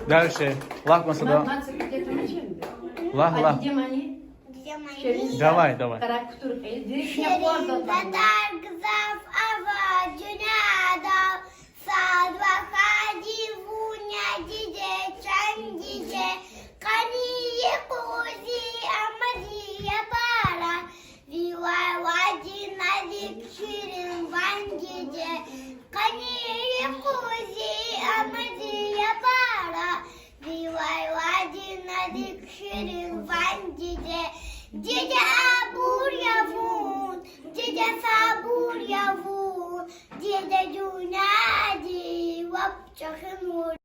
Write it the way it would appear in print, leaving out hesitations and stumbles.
Дальше. Лакмаса да. Лах. Давай. Татар гзав аваджуна дал садва хади вуня диде чан диде кани кози амади ябара вивай вади надик ширин ван диде кани кози амади ябара вивай вади надик ширин ван диде Dede abur yavun, dede sabur yavun, dede cunadi, vap çakın